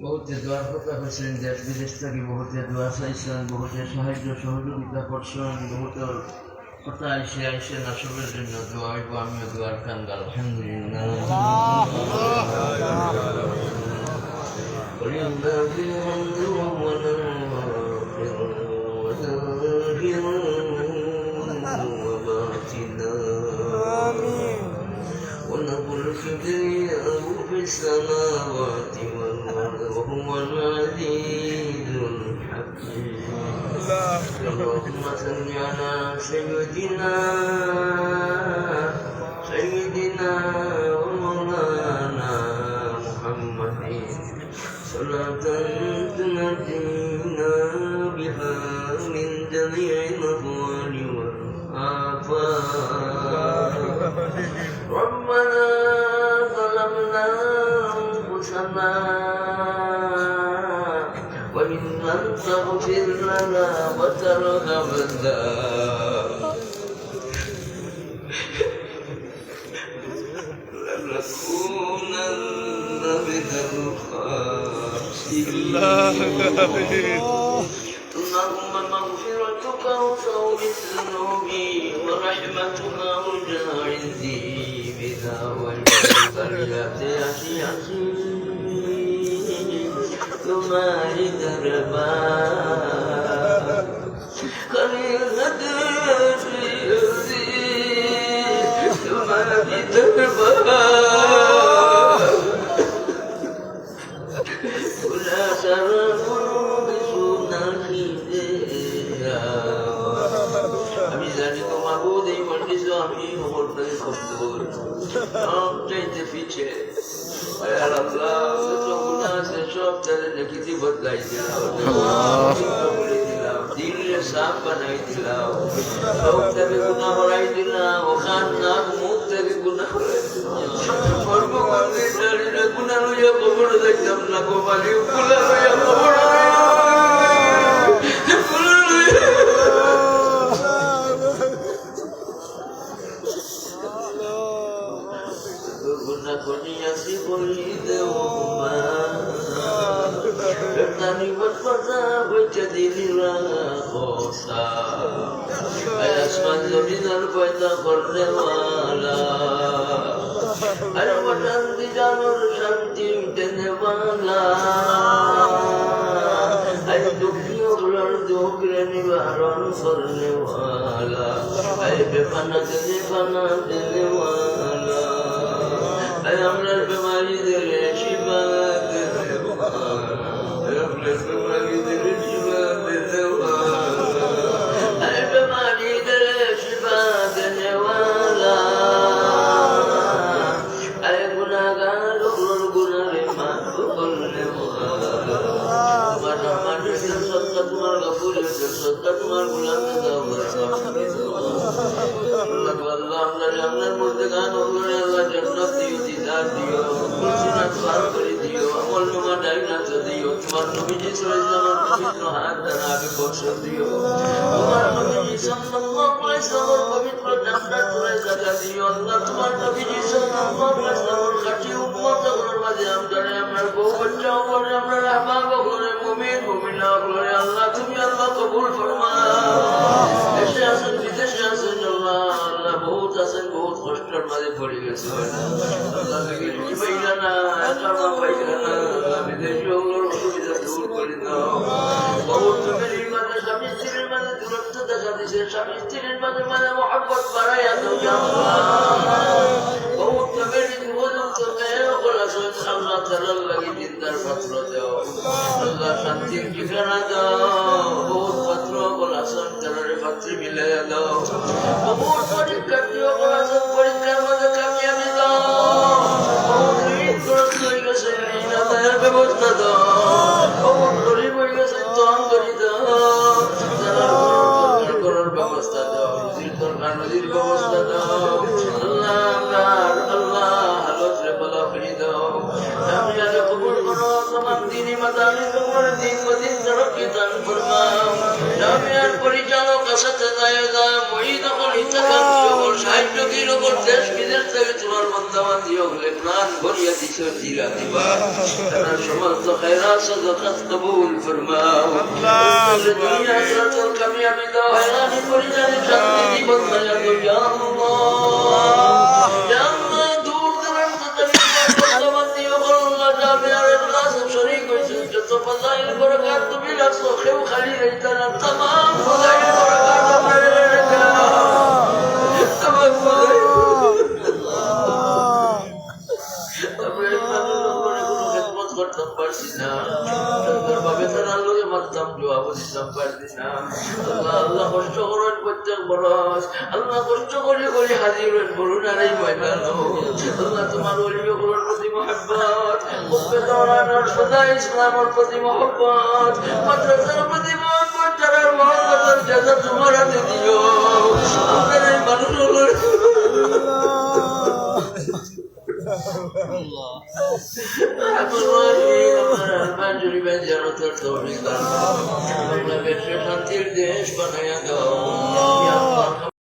বহুতে দোয়ার কথা করছেন, দেশ বিদেশ থেকে বহুতে দোয়া চাইছেন, বহুতে সাহায্য সহযোগিতা করছেন, বহুতের কথা আইসে নাসবের জন্য দোয়া হইব। আমিও দোয়ার কান্দ আলহামদুলিল্লাহ। السماوات والأرض وهو العزيز الحكيم. اللهم صل على سيدنا ومولانا محمد صلاة تنجينا بها من جميع الأهوال والآفات. ربنا ظلمنا أنفسنا وإن لم تغفر لنا وترحمنا لنكونن اللهم مغفرتك أوسع من ذنوبي ورحمتك أرجى عندي بذا والبريات أشياء ثم دربا خليل ثم دربا ولا سرقوا بسنة আমি জানি তোমার বোধই মন্ডিস আমি হবর নয় কমজোর চাইতে পিছে আল্লাহ যত গুণা আছে সব তাদের নেকিতে বদলাই দিলাম বলে দিলাম দিলে সাফ বানাই দিলাম সব থেকে গুণা হরাই দিলাম ওখান নাক মুখ থেকে গুণা হরাই দিলাম কর্মকাণ্ডে দাঁড়িয়ে গুণা লইয়া কবর দেখতাম না কমালি গুণা লইয়া কবর Konyasi bolide oma, bertani berkota berjadilah kota. Ayasman zaminar baita kornewala, ayamatan di jalur shanti denewala. Ay dukhio bulan dukreni baron kornewala, ay bepana denewala. Ayamlar bemari dele shiba dewa, ayamlar bemari dele shiba dewa, ay bemari dele shiba dewa, ay gunagar gunarema gunnewa, tumhara mani sadqa tumhar gafur sadqa tumhar gulam Allah Allah murdegan ogore Allah jannat diyo didar diyo kursinat par kore diyo amol numa dainat diyo tumar nabiji sallallahu alaihi wasallam hat danabe boksho diyo tumar nabiji sallallahu alaihi wasallam pavitra jannat tore jaga diyo Allah tumar nabiji sallallahu alaihi wasallam khati ummat ogor maje amdare amar go bachcha ogore amar ahbab ogore mu'min mu'mina ogore Allah tumi Allah qabul farmao eshe asan bidesh asan Allah बहुत आसन बहुत कष्टर मारे पड़ी गए अल्लाह के लिए बैठना ऐसा ना बैठना विदेशियों और सुविधा दूर कर दो बहुत मेरी माने सभी स्त्री माने दुरुस्त दगाती से सभी स्त्री माने मोहब्बत बढ़ाया तो क्या बहुत मेरी दुरुस्त तो मैं और असर अल्लाह तरल लगी दिनदार पत्र दो अल्लाह शांति ठिकाना दो बहुत पत्रों को असर तरल पत्र मिले दो बहुत बड़ी कटियों को असर परिकर मदद कामयाबी दो बहुत रीत दुरुस्त लगी से लीना दयाल व्यवस्था दो बहुत गरीब लगी से तो हम गरीब दो जरा करोड़ व्यवस्था दो नदीर व्यवस्था दो अल्लाह हालत रे बला करी दो कामयाबी कबूल करो तमाम दीनी मदानी तुम्हारे दिन ब दिन तरक्की दान फरमाओ জামিয়ার পরিচালক আসাতে দায়গা মুঈদ ও ইতাকাত সকল সাহিত্যিক ও দেশ বিদেশ থেকে তোমার বান্দাবান্দি হলে প্রাণ ভরিয়া দিছো দিলা দিবা তার সমস্ত খায়রাত সাদাকাত কবুল ফরমাও আল্লাহ দুনিয়া আখিরাতের কামিয়াবি দাও হায়ানি পরিচালক শান্তি জীবন দাও ইয়া আল্লাহ ইয়া আল্লাহ দূর দূরান্ত থেকে বান্দাবান্দি আল্লাহ জামিয়ার ইখলাস শরীক হইছে যত ফজাইল বরকত তুমি রাখো খেউ খালি রইতা না तमाम खुदाई बरकत अपने लेकर तमाम खुदाई अपने लोगों ने कोनो खिदमत करते पारसी ना दरबारे तारा लोगे मत्तम जवाब दिसम पारसी ना अल्लाह कष्ट করেন প্রত্যেক বরস আল্লাহ কষ্ট করে করে হাজির হন বলুন আর এই ময়দান আল্লাহ তোমার ওলিদের প্রতি মহব্বত মুক্ত দওয়ানোর সদা ইসলামের প্রতি মহব্বত মাদ্রাসার প্রতি মহব্বত যারা মহব্বতের জাযা তোমার হাতে দিও আপনারা এই মানুষগুলোর শান্তির দেশ বানাইয়া দাও।